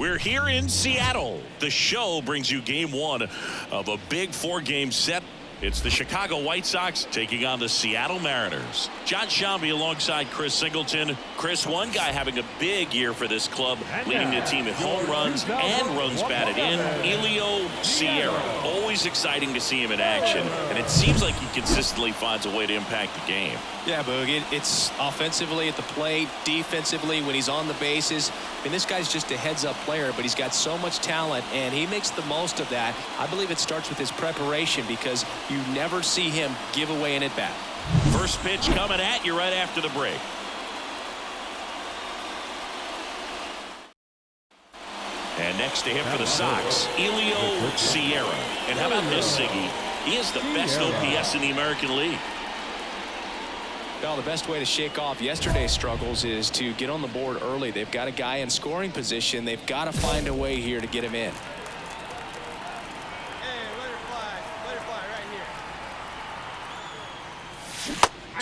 We're here in Seattle. The show brings you game one of a big 4-game set. It's the Chicago White Sox taking on the Seattle Mariners. John Shambi alongside Chris Singleton. Chris, one guy having a big year for this club, leading the team in home runs and runs batted in, Elio Sierra. Always exciting to see him in action, and it seems like he consistently finds a way to impact the game. Yeah, Boog, it's offensively at the plate, defensively when he's on the bases. I mean, this guy's just a heads-up player, but he's got so much talent, and he makes the most of that. I believe it starts with his preparation because you never see him give away an at-bat. First pitch coming at you right after the break. And next to him for the Sox, Elio Sierra. And how about this, Siggy? He is the best OPS in the American League. Well, the best way to shake off yesterday's struggles is to get on the board early. They've got a guy in scoring position. They've got to find a way here to get him in.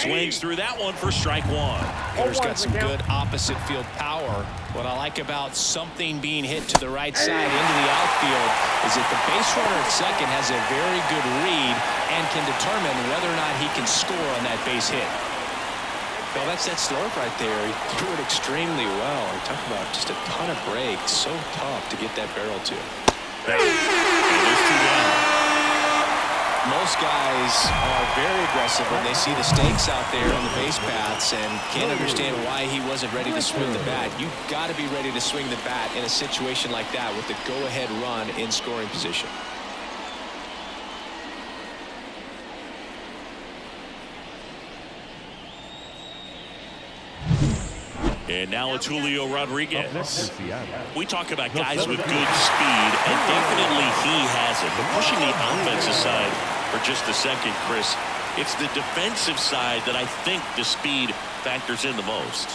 Swings through that one for strike one. Hitter's got some good opposite field power. What I like about something being hit to the right side into the outfield is that the base runner at second has a very good read and can determine whether or not he can score on that base hit. Well, that's that slurve right there. He threw it extremely well. We're talking about just a ton of breaks. So tough to get that barrel to. Most guys are very aggressive when they see the stakes out there on the base paths and can't understand why he wasn't ready to swing the bat. You've got to be ready to swing the bat in a situation like that with the go-ahead run in scoring position. And now it's Julio Rodriguez. We talk about guys with good speed, and definitely he has it. But pushing the offensive side for just a second, Chris, it's the defensive side that I think the speed factors in the most.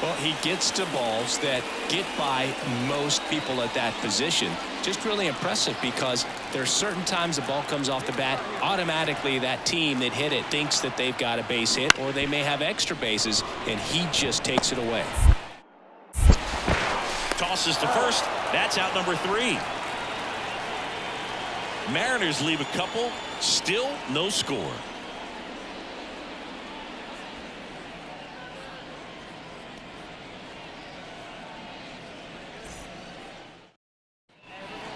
Well, he gets to balls that get by most people at that position. Just really impressive because there's certain times the ball comes off the bat, automatically that team that hit it thinks that they've got a base hit or they may have extra bases, and he just takes it away. Tosses to first. That's out number 3. Mariners leave a couple. Still no score.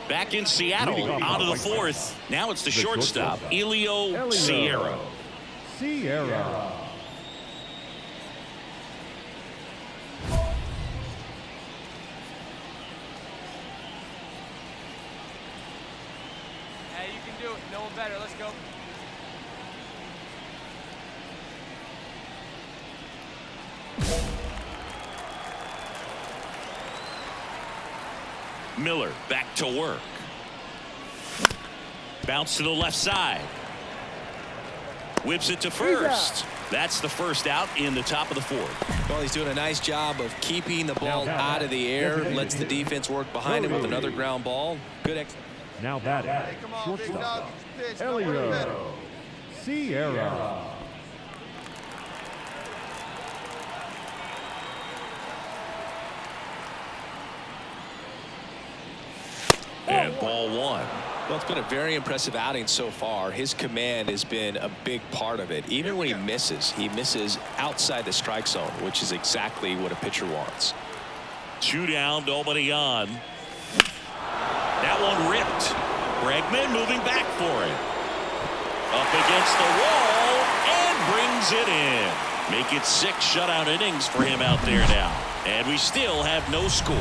Back in Seattle, out of the 4th. Now it's the shortstop, Elio Sierra. Sierra. Hey, you can do it. No one better. Let's go. Miller back to work. Bounce to the left side. Whips it to first. That's the first out in the top of the 4th. Well, he's doing a nice job of keeping the ball out of the air. Lets the defense work behind him with another ground ball. Good Now batting, shortstop, Elio Sierra. And ball 1. Well, it's been a very impressive outing so far. His command has been a big part of it. Even when he misses outside the strike zone, which is exactly what a pitcher wants. 2 down, nobody on. That one ripped. Bregman moving back for it. Up against the wall and brings it in. Make it 6 shutout innings for him out there now. And we still have no score.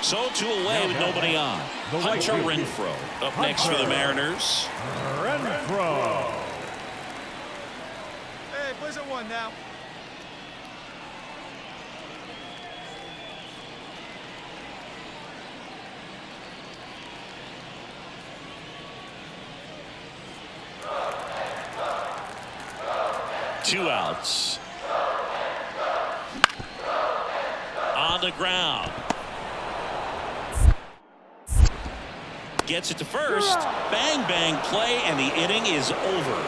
So 2 away with nobody on. Hunter Renfroe up next for the Mariners. Renfroe. Hey, push it 1 now. Two outs. On the ground. gets it to first. Bang, bang play, and the inning is over.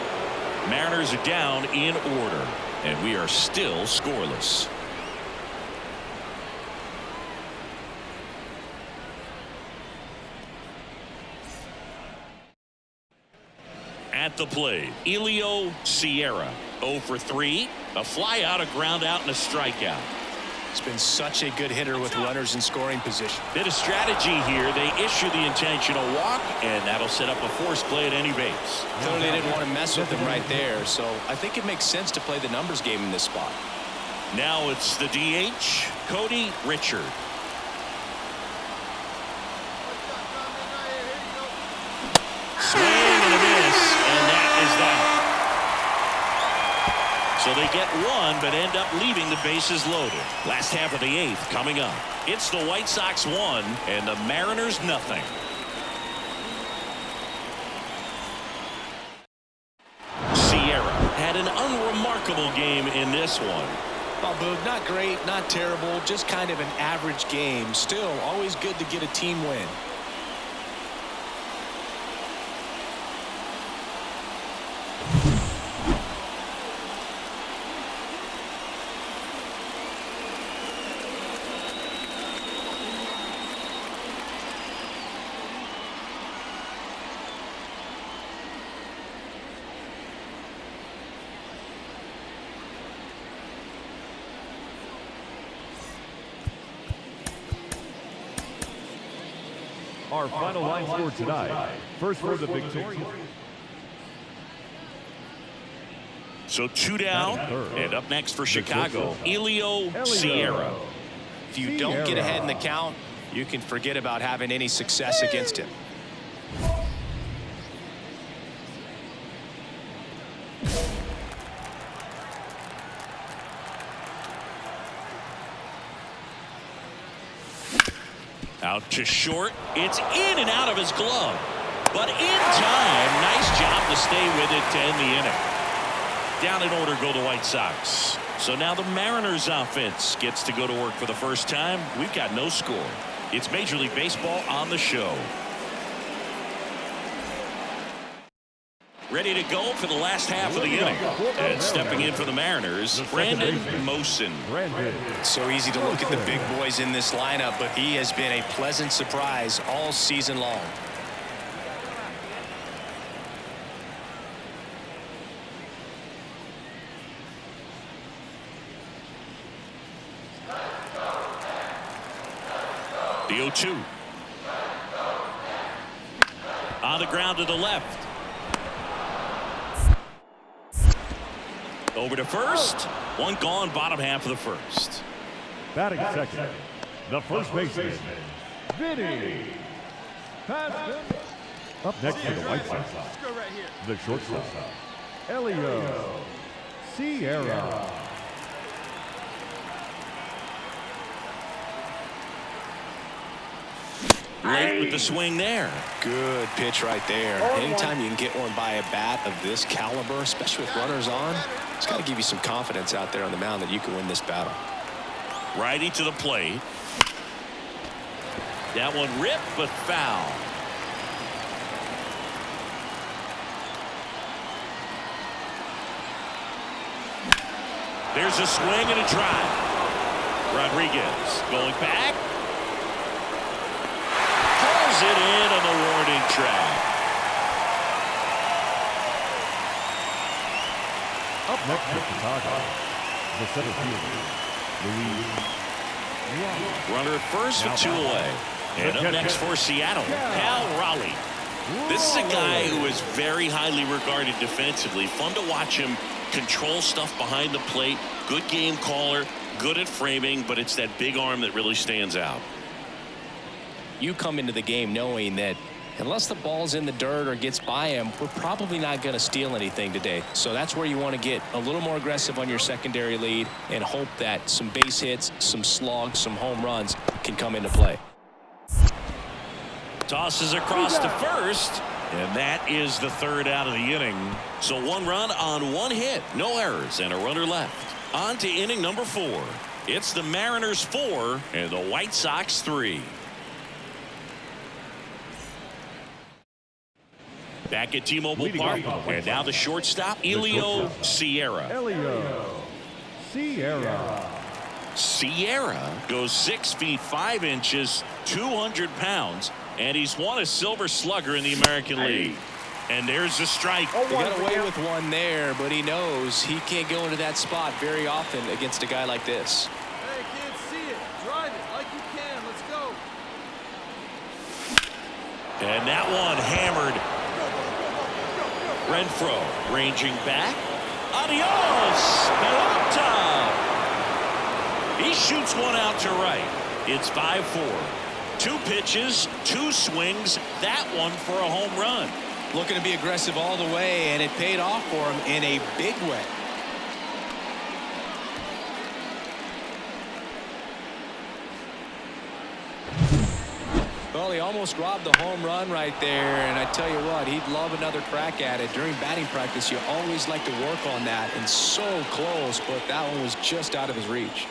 Mariners are down in order, and we are still scoreless. At the plate, Elio Sierra, 0 for 3, a fly out, a ground out, and a strikeout. He's been such a good hitter with runners in scoring position. Bit of strategy here. They issue the intentional walk, and that'll set up a force play at any base. Clearly they didn't want to mess with him right there, so I think it makes sense to play the numbers game in this spot. Now it's the DH, Cody Richard. Swing and a miss, and that is that. So they get one, but end up leaving the bases loaded. Last half of the 8th coming up. It's the White Sox 1 and the Mariners nothing. Sierra had an unremarkable game in this one. Well, Boog, not great, not terrible, just kind of an average game. Still, always good to get a team win. Our final line score tonight. First for the victory. So 2 down, and up next for Chicago, Elio Sierra. If you don't get ahead in the count, you can forget about having any success against him. Out to short. It's in and out of his glove. But in time, nice job to stay with it to end the inning. Down in order go the White Sox. So now the Mariners offense gets to go to work for the first time. We've got no score. It's Major League Baseball on the show. Ready to go for the last half of the inning. And stepping in for the Mariners, Brandon Mosin. It's so easy to look at the big boys in this lineup, but he has been a pleasant surprise all season long. The 0-2. On the ground to the left. Over to first. One gone, bottom half of the first. Batting second, the first baseman, Vinny. Up next for the White Sox, the shortstop, Elio Sierra. Late with the swing there. Good pitch right there. Anytime you can get one by a bat of this caliber, especially with runners on, it's got to give you some confidence out there on the mound that you can win this battle. Righty to the plate. That one ripped, but foul. There's a swing and a drive. Rodriguez going back. Pulls it in on the warning track. Up next for Chicago, the center fielder, Luis. Runner at first with 2 away. And up next for Seattle, Cal Raleigh. This is a guy who is very highly regarded defensively. Fun to watch him control stuff behind the plate. Good game caller, good at framing, but it's that big arm that really stands out. You come into the game knowing that unless the ball's in the dirt or gets by him, we're probably not going to steal anything today. So that's where you want to get a little more aggressive on your secondary lead and hope that some base hits, some slugs, some home runs can come into play. Tosses across to first, and that is the 3rd out of the inning. So 1 run on 1 hit, no errors, and a runner left. On to inning number 4. It's the Mariners 4 and the White Sox 3. Back at T-Mobile Park, and now the shortstop, Elio Sierra. Sierra goes 6 feet 5 inches, 200 pounds, and he's won a Silver Slugger in the American League. And there's a strike. He got away with one there, but he knows he can't go into that spot very often against a guy like this. Hey, can't see it. Drive it like you can. Let's go. And that one hammered. Renfroe ranging back. Adios! Pelota! He shoots one out to right. It's 5-4. 2 pitches, 2 swings. That one for a home run. Looking to be aggressive all the way, and it paid off for him in a big way. Well, he almost robbed the home run right there, and I tell you what, he'd love another crack at it. During batting practice, you always like to work on that, and so close, but that one was just out of his reach.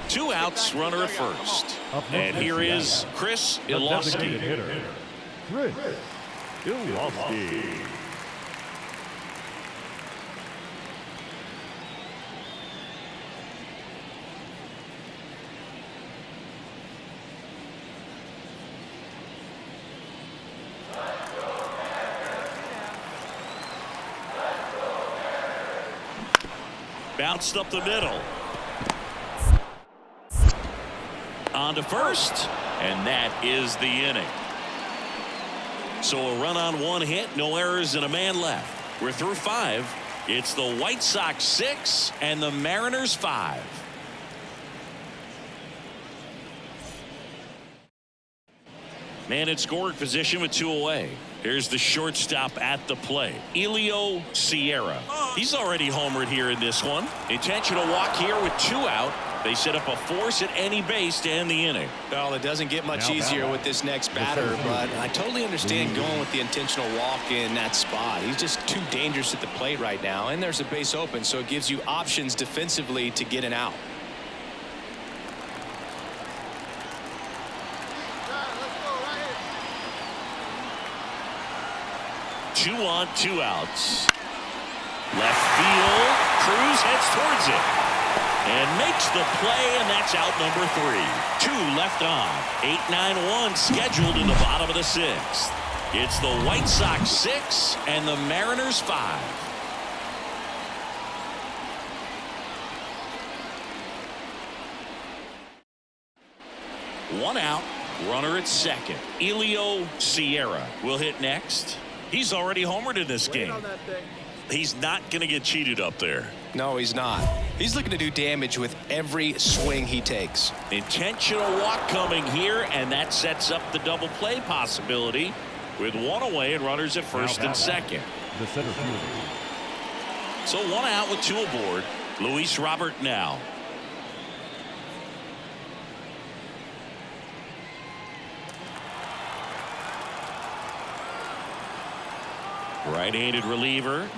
2 outs, runner at first. And here is Chris Ilofsky. Chris Ilofsky. Bounced up the middle. On to first, and that is the inning. So a run on 1 hit, no errors, and a man left. We're through 5. It's the White Sox 6 and the Mariners 5. Man in scoring position with 2 away. Here's the shortstop at the plate, Elio Sierra. He's already homered here in this one. Intentional walk here with 2 out. They set up a force at any base to end the inning. Well, it doesn't get much easier with this next batter, but I totally understand going with the intentional walk in that spot. He's just too dangerous at the plate right now, and there's a base open, so it gives you options defensively to get an out. Let's go right here. 2 on, 2 outs. Left field. Cruz heads towards it and makes the play, and that's out number 3. 2 left on. 8-9-1 scheduled in the bottom of the 6th. It's the White Sox 6 and the Mariners 5. One out, runner at second. Elio Sierra will hit next. He's already homered in this game. He's not going to get cheated up there. No, he's not. He's looking to do damage with every swing he takes. Intentional walk coming here, and that sets up the double play possibility with 1 away and runners at first and second. The center fielder. So 1 out with 2 aboard. Luis Robert now. Right-handed reliever.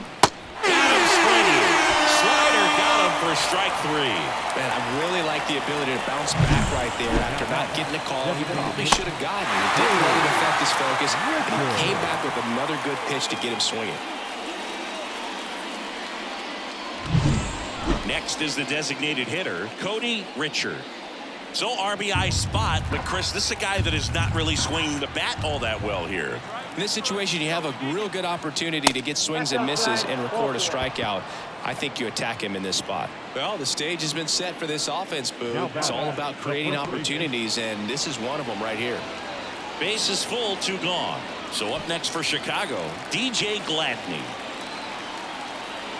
Got him swinging. Slider got him for strike 3. Man, I really like the ability to bounce back right there after not getting a call he probably should have gotten. He didn't let it affect his focus, and he came back with another good pitch to get him swinging. Next is the designated hitter, Cody Richard. So RBI spot, but Chris, this is a guy that is not really swinging the bat all that well here. In this situation, you have a real good opportunity to get swings and misses and record a strikeout. I think you attack him in this spot. Well, the stage has been set for this offense, Boo. It's all about creating opportunities, and this is one of them right here. Base is full, 2 gone. So up next for Chicago, DJ Gladney.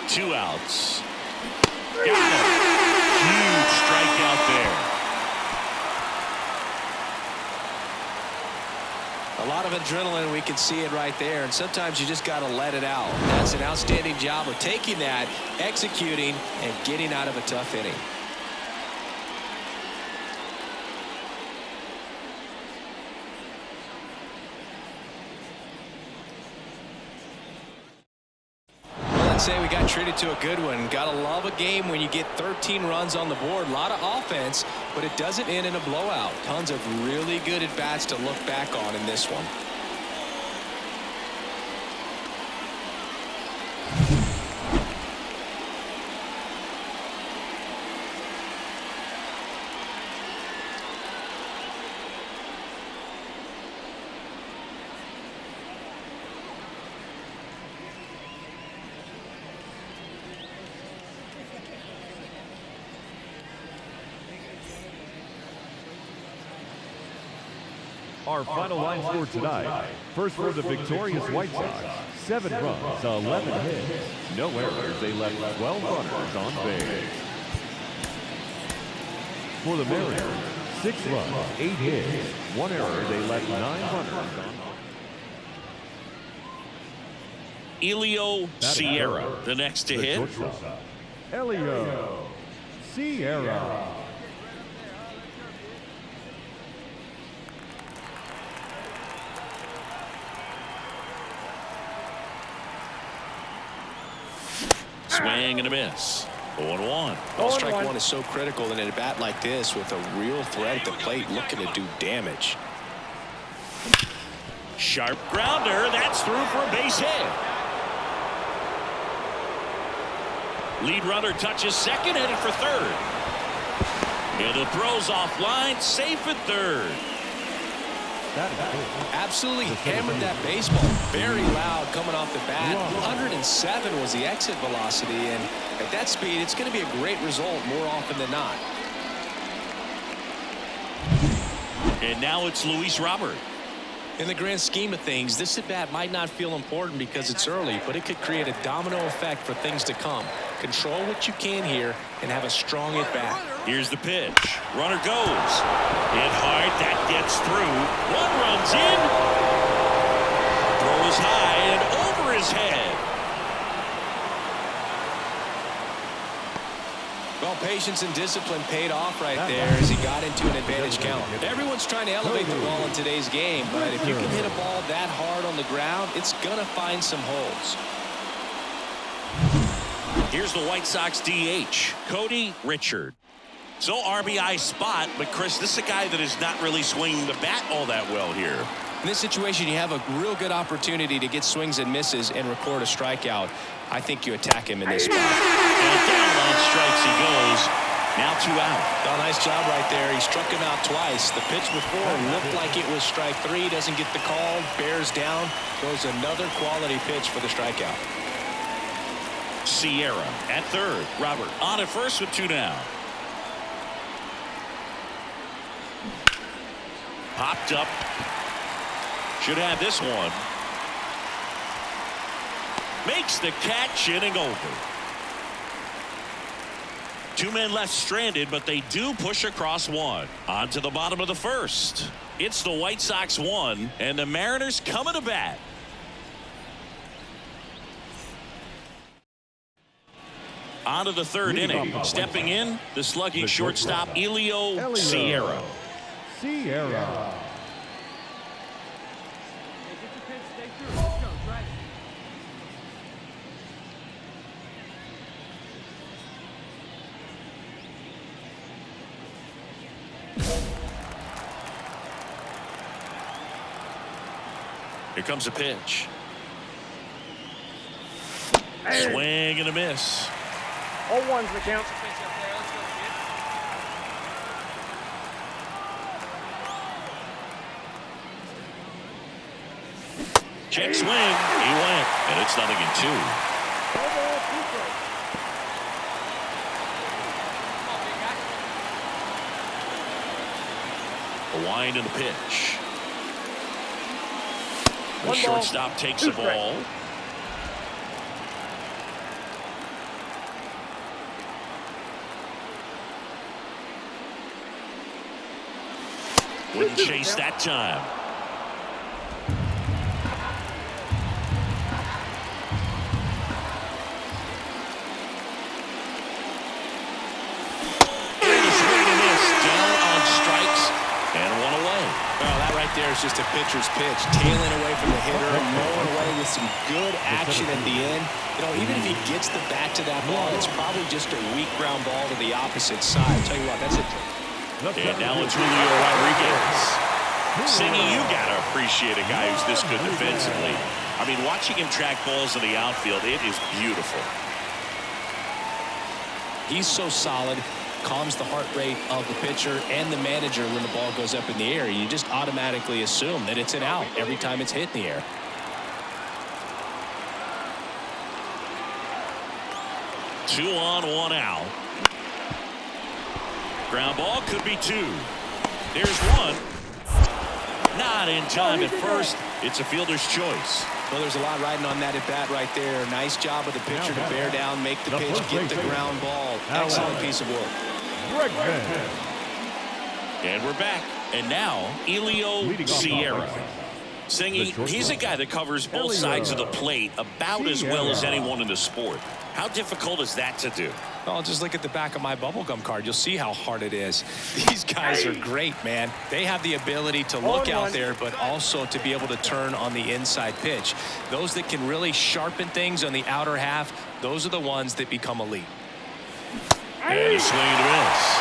2 outs. Got him. Huge strikeout there. A lot of adrenaline, we can see it right there, and sometimes you just got to let it out. That's an outstanding job of taking that, executing, and getting out of a tough inning. Let's say we got treated to a good one. Gotta love a game when you get 13 runs on the board. A lot of offense, but it doesn't end in a blowout. Tons of really good at-bats to look back on in this one. Our final line score tonight. First for the victorious White Sox, 7 runs, 11 hits, no errors. They left 12 runners on base. For the Mariners, 6 runs, 8 hits, 1 error. They left 9 runners on base. Elio Sierra, the next to hit. Elio Sierra. Swing and a miss. 0-1. Well, strike one is so critical in a bat like this with a real threat at the plate looking to do damage. Sharp grounder. That's through for a base hit. Lead runner touches second, headed for third. And the throw's offline, safe at third. Absolutely hammered that baseball. Very loud coming off the bat. 107 was the exit velocity, and at that speed, it's going to be a great result more often than not. And now it's Luis Robert. In the grand scheme of things, this at-bat might not feel important because it's early, but it could create a domino effect for things to come. Control what you can here and have a strong at-bat. Here's the pitch. Runner goes. Hit hard. That gets through. One runs in. Throws high and over his head. Well, patience and discipline paid off right there as he got into an advantage count. Everyone's trying to elevate the ball in today's game, but if you can hit a ball that hard on the ground, it's going to find some holes. Here's the White Sox DH, Cody Richard. So RBI spot, but Chris, this is a guy that is not really swinging the bat all that well here. In this situation, you have a real good opportunity to get swings and misses and record a strikeout. I think you attack him in this spot. And down on strikes he goes. Now 2 out. Well, nice job right there. He struck him out twice. The pitch before looked like it was strike 3. Doesn't get the call. Bears down. Throws another quality pitch for the strikeout. Sierra at third. Robert on at first with 2 down. Popped up. Should have this one. Makes the catch, inning over. 2 men left stranded, but they do push across 1. On to the bottom of the first. It's the White Sox 1, and the Mariners coming to bat. On to the third inning. Stepping in, the slugging shortstop, Elio Sierra. Sierra. Here comes a pitch. Swing and a miss. 0-1's the count. Check swing. He went, and it's 0-2. A wind and a pitch. The shortstop takes the ball. Wouldn't chase that time. There's just a pitcher's pitch, tailing away from the hitter, mowing away with some good action at the end. You know, even if he gets the bat to that ball, it's probably just a weak ground ball to the opposite side. Tell you what, that's it. And now it's Julio Rodriguez. Singing, you got to appreciate a guy who's this good defensively. I mean, watching him track balls in the outfield, it is beautiful. He's so solid, calms the heart rate of the pitcher and the manager when the ball goes up in the air. You just automatically assume that it's an out every time it's hit in the air. Two on, one out. Ground ball could be two. There's one. Not in time at first. It's a fielder's choice. Well, there's a lot riding on that at bat right there. Nice job of the pitcher to bear down, make the pitch, get the ground ball. Excellent piece of work. And we're back. And now, Elio Sierra. Singing, he's a guy that covers both sides of the plate about as well as anyone in the sport. How difficult is that to do? Well, just look at the back of my bubblegum card. You'll see how hard it is. These guys are great, man. They have the ability to look out there, but also to be able to turn on the inside pitch. Those that can really sharpen things on the outer half, those are the ones that become elite. And a swing and a miss.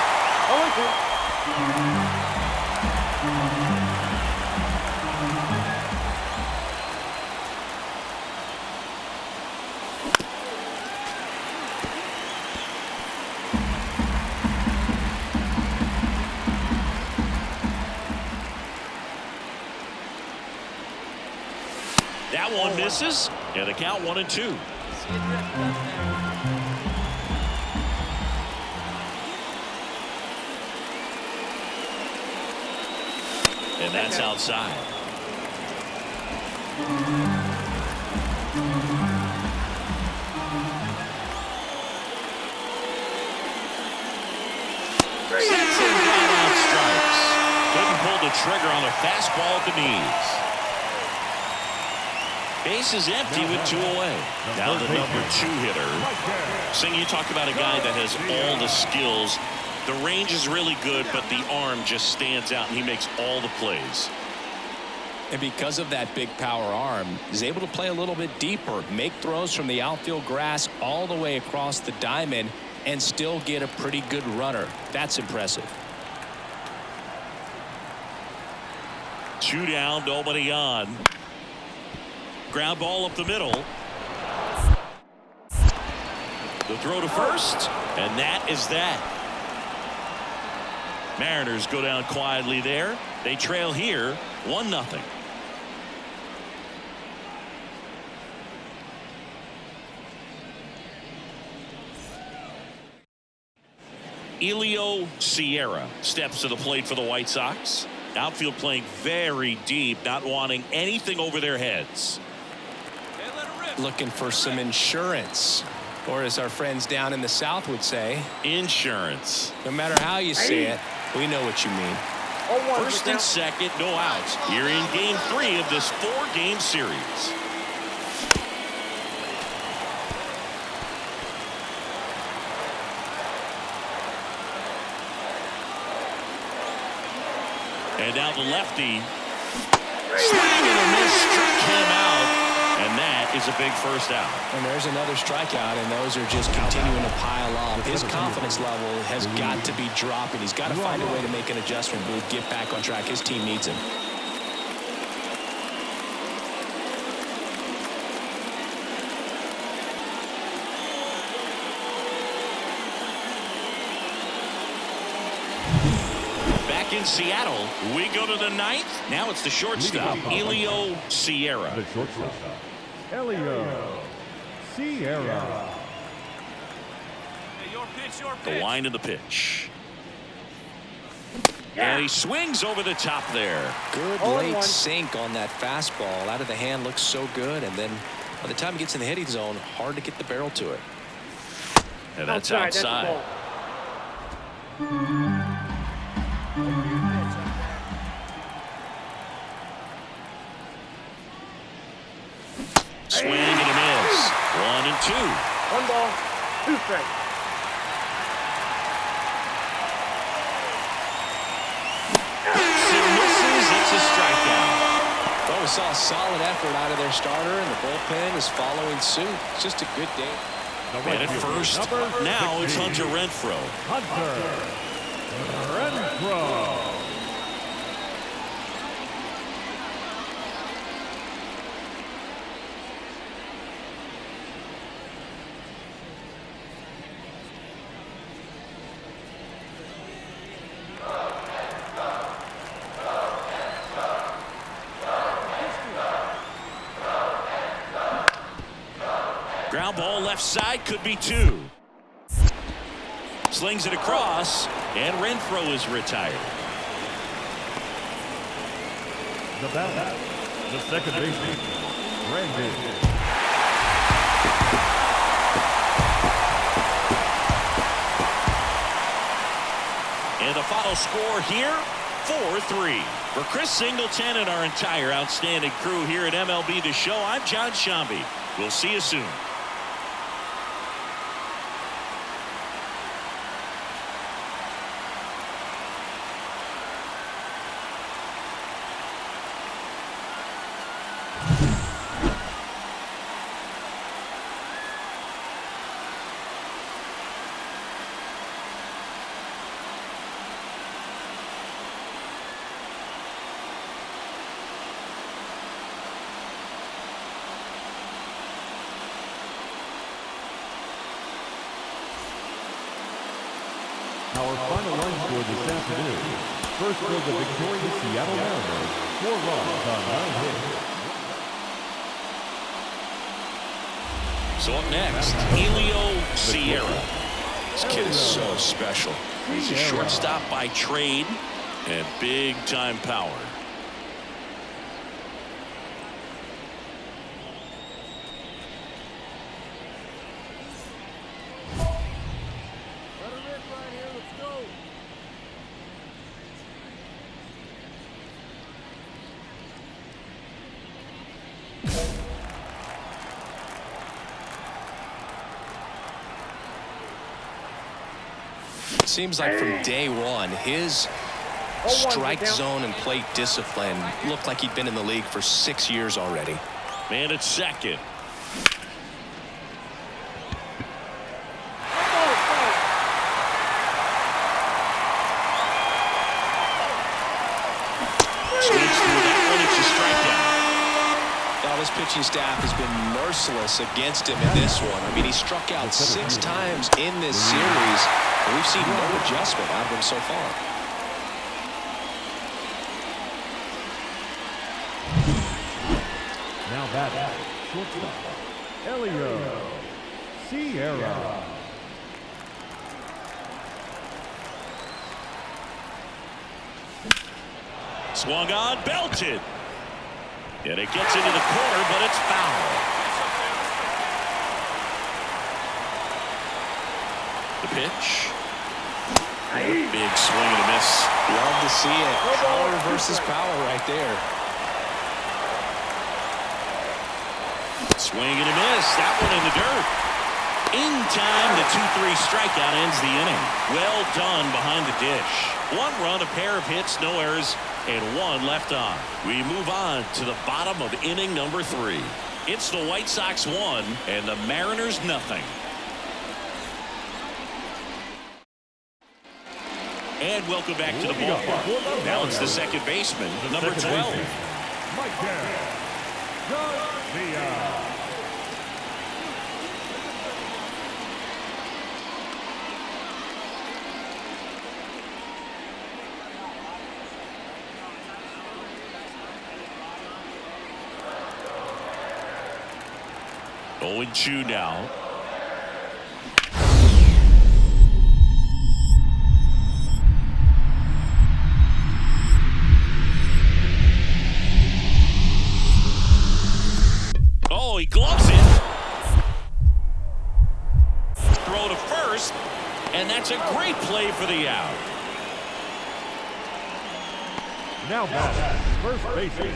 That one misses, and the count 1-2. And that's outside. Sets him down on strikes. Couldn't pull the trigger on a fastball at the knees. Base is empty with two away. Now the number 2 hitter. Sing, you talk about a guy that has all the skills. The range is really good, but the arm just stands out, and he makes all the plays. And because of that big power arm, he's able to play a little bit deeper, make throws from the outfield grass all the way across the diamond, and still get a pretty good runner. That's impressive. 2 down, nobody on. Ground ball up the middle. The throw to first, and that is that. Mariners go down quietly there. They trail here 1-0. Elio Sierra steps to the plate for the White Sox. Outfield playing very deep, not wanting anything over their heads. Looking for some insurance, or as our friends down in the South would say, insurance. No matter how you say it, we know what you mean. First and second, no outs. Here in game 3 of this 4-game series. And now the lefty. Swing and a miss, struck him out. And that is a big first out. And there's another strikeout, and those are just continuing to pile on. His confidence level has got to be dropping. He's got to find a way to make an adjustment move, get back on track. His team needs him. In Seattle, we go to the 9th. Now it's the shortstop, Elio Sierra. The shortstop, Elio Sierra. Hey, your pitch. The line of the pitch. And he swings over the top there. Good late sink on that fastball. Out of the hand, looks so good. And then by the time he gets in the hitting zone, hard to get the barrel to it. And that's outside. Swing and a miss. 1-2. 1 ball, 2 strikes. Misses. It's a strikeout. Well, we saw a solid effort out of their starter, and the bullpen is following suit. It's just a good day. And at first, now it's Hunter Renfroe. Renfroe. Ground ball left side, could be two. Slings it across, and Renfroe is retired. The batter, the second baseman, Brandon. And the final score here, 4-3. For Chris Singleton and our entire outstanding crew here at MLB The Show, I'm John Shambi. We'll see you soon. Our final line score this afternoon. First for the victorious Seattle Mariners, 4 runs on 9 hits. So up next, Helio Sierra. This kid is so special. He's a shortstop by trade and big-time power. Let her rip right here. Let's go. It seems like from day one, his strike zone and plate discipline looked like he'd been in the league for 6 years already. Man at second. Swings through that one. It's a strikeout. Now, this pitching staff has been merciless against him in this one. I mean, he struck out 6 times in this series, and we've seen no adjustment out of him so far. Now batting, shortstop, Helio Sierra. Swung on, belted. And it gets into the corner, but it's foul. The pitch. Big swing and a miss. Love to see it. Power versus power right there. Swing and a miss. That one in the dirt. In time, the 2-3 strikeout ends the inning. Well done behind the dish. 1 run, a pair of hits, no errors, and 1 left on. We move on to the bottom of inning number 3. It's the White Sox 1 and the Mariners nothing. And welcome back to the ballpark. Now it's the second baseman, number 12. Mike Garcia. Oh, 0-2 now. Oh, he gloves it. Throw to first, and that's a great play for the out. Now batting, first baseman,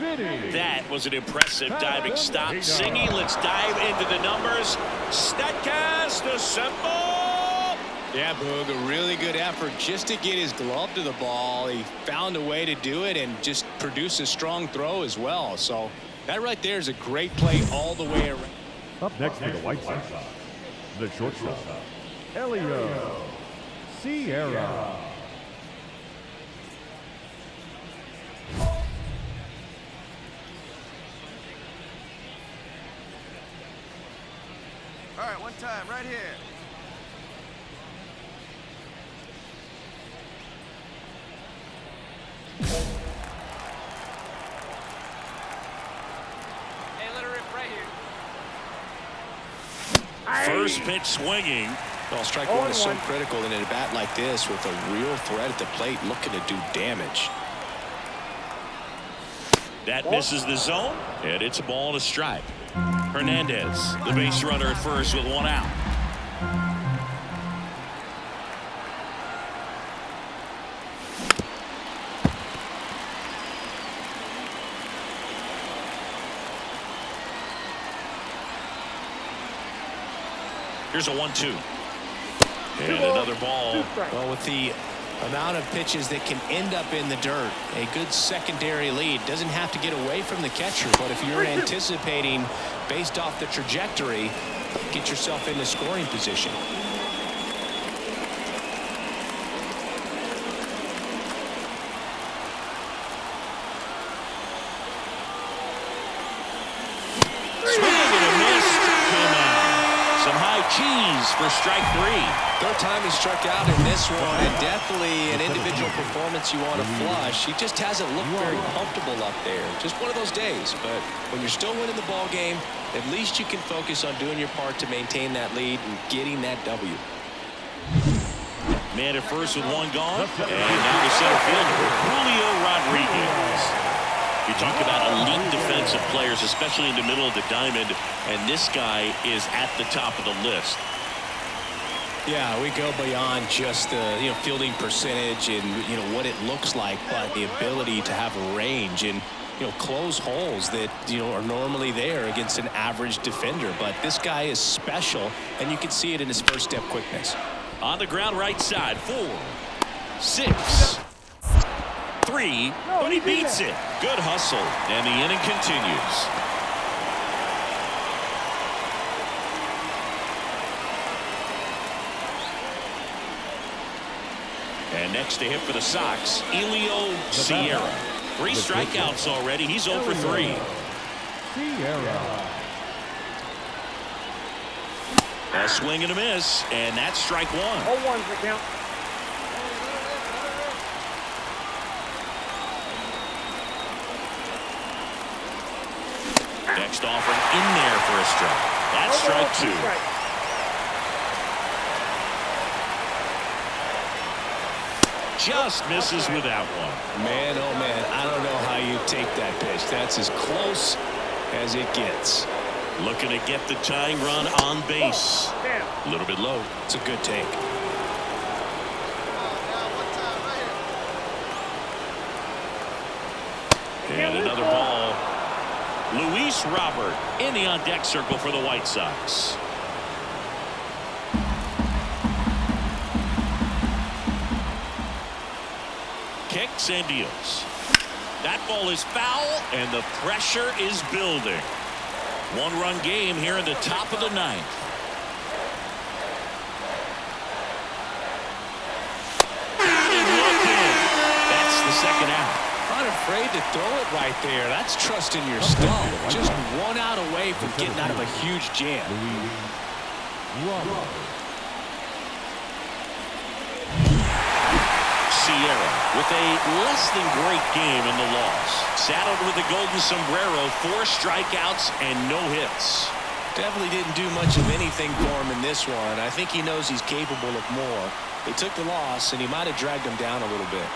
Vinny. That was an impressive diving stop. Zingy, let's dive into the numbers. Statcast assemble. Yeah, Boog, a really good effort just to get his glove to the ball. He found a way to do it and just produce a strong throw as well. So that right there is a great play all the way around. Up next for the White Sox, the shortstop, Helio Sierra. All right, one time, right here. Hey, let her rip right here. First pitch swinging. Well, strike one is so critical in a bat like this with a real threat at the plate looking to do damage. That misses the zone, and it's a ball and a strike. Hernandez, the base runner at first with one out. Here's a 1-2. And another ball. Well, with the amount of pitches that can end up in the dirt, a good secondary lead. Doesn't have to get away from the catcher, but if you're anticipating based off the trajectory, get yourself into scoring position. Cheese for strike three. Third time he struck out in this one, and definitely an individual performance you want to flush. He just hasn't looked very comfortable up there. Just one of those days. But when you're still winning the ball game, at least you can focus on doing your part to maintain that lead and getting that W. Man at first with one gone, and now the center fielder, Julio Rodriguez. You talk about elite defensive players, especially in the middle of the diamond, and this guy is at the top of the list. Yeah, we go beyond just the fielding percentage and what it looks like, but the ability to have a range and close holes that are normally there against an average defender. But this guy is special, and you can see it in his first step quickness. On the ground right side, 4, 6, 3, but he beats it. Good hustle, and the inning continues. And next to hit for the Sox, Elio Sierra. 3 strikeouts already. He's 0 for 3. Sierra. A swing and a miss, and that's strike 1. 0-1 for count. Next offering in there for a strike. That's strike 2. Just misses with that one. Man, oh man, I don't know how you take that pitch. That's as close as it gets. Looking to get the tying run on base. A little bit low. It's a good take. And another ball. Luis Robert in the on-deck circle for the White Sox. Kicks and deals. That ball is foul, and the pressure is building. 1-run game here in the top of the 9th. That's the second out. Not afraid to throw it right there. That's trusting your stuff. Just 1 out away from getting out of a huge jam. Sierra with a less than great game in the loss. Saddled with the golden sombrero, 4 strikeouts and no hits. Definitely didn't do much of anything for him in this one. I think he knows he's capable of more. They took the loss, and he might have dragged him down a little bit.